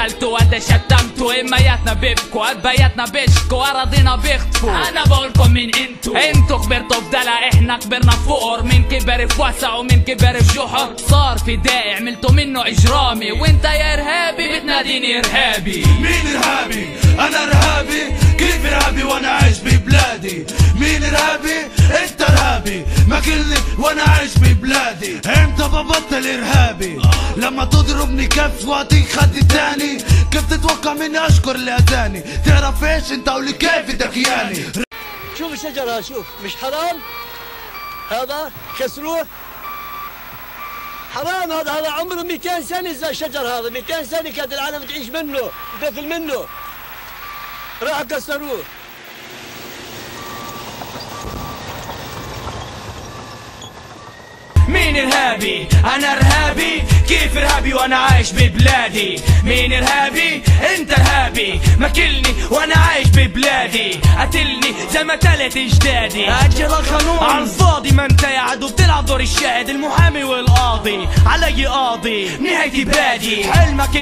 قتلتوا قد شتمتوا، امياتنا بيبكوا ابياتنا بيشكوا اراضينا بيخطفوا. انا بقولكم مين انتوا كبرتوا في دلع، احنا كبرنا في فقر. مين كبر في وسع ومين كبر في جحر، صار فدائي عملتوا منه اجرامي، وانت يا ارهابي بتناديني ارهابي. مين ارهابي؟ انا ارهابي؟ كيف ارهابي وانا عايش ببلادي؟ مين ارهابي؟ انت ارهابي، ماكلني وانا عايش ببلادي. امتى ببطل ارهابي؟ لما تضربني كف واعطيك خد تاني. كيف تتوقع مني اشكر اللي اذاني؟ تعرف ايش انت ولكيف دكياني؟ شوف الشجرة، شوف مش حرام؟ هذا كسروه حرام. هذا عمره 200 سنة زي الشجر هذا، 200 سنة كانت العالم تعيش منه وتاكل منه، راحوا كسروه. مين ارهابي؟ انا ارهابي؟ كيف ارهابي وانا عايش ببلادي؟ مين ارهابي؟ انت ارهابي، ماكلني وانا عايش ببلادي، قتلني زي ما قتلت اجدادي. اجل القانون على الفاضي، ما انت يا عدو بتلعب دور الشاهد، المحامي والقاضي علي قاضي، نهايتي بادي. حلمك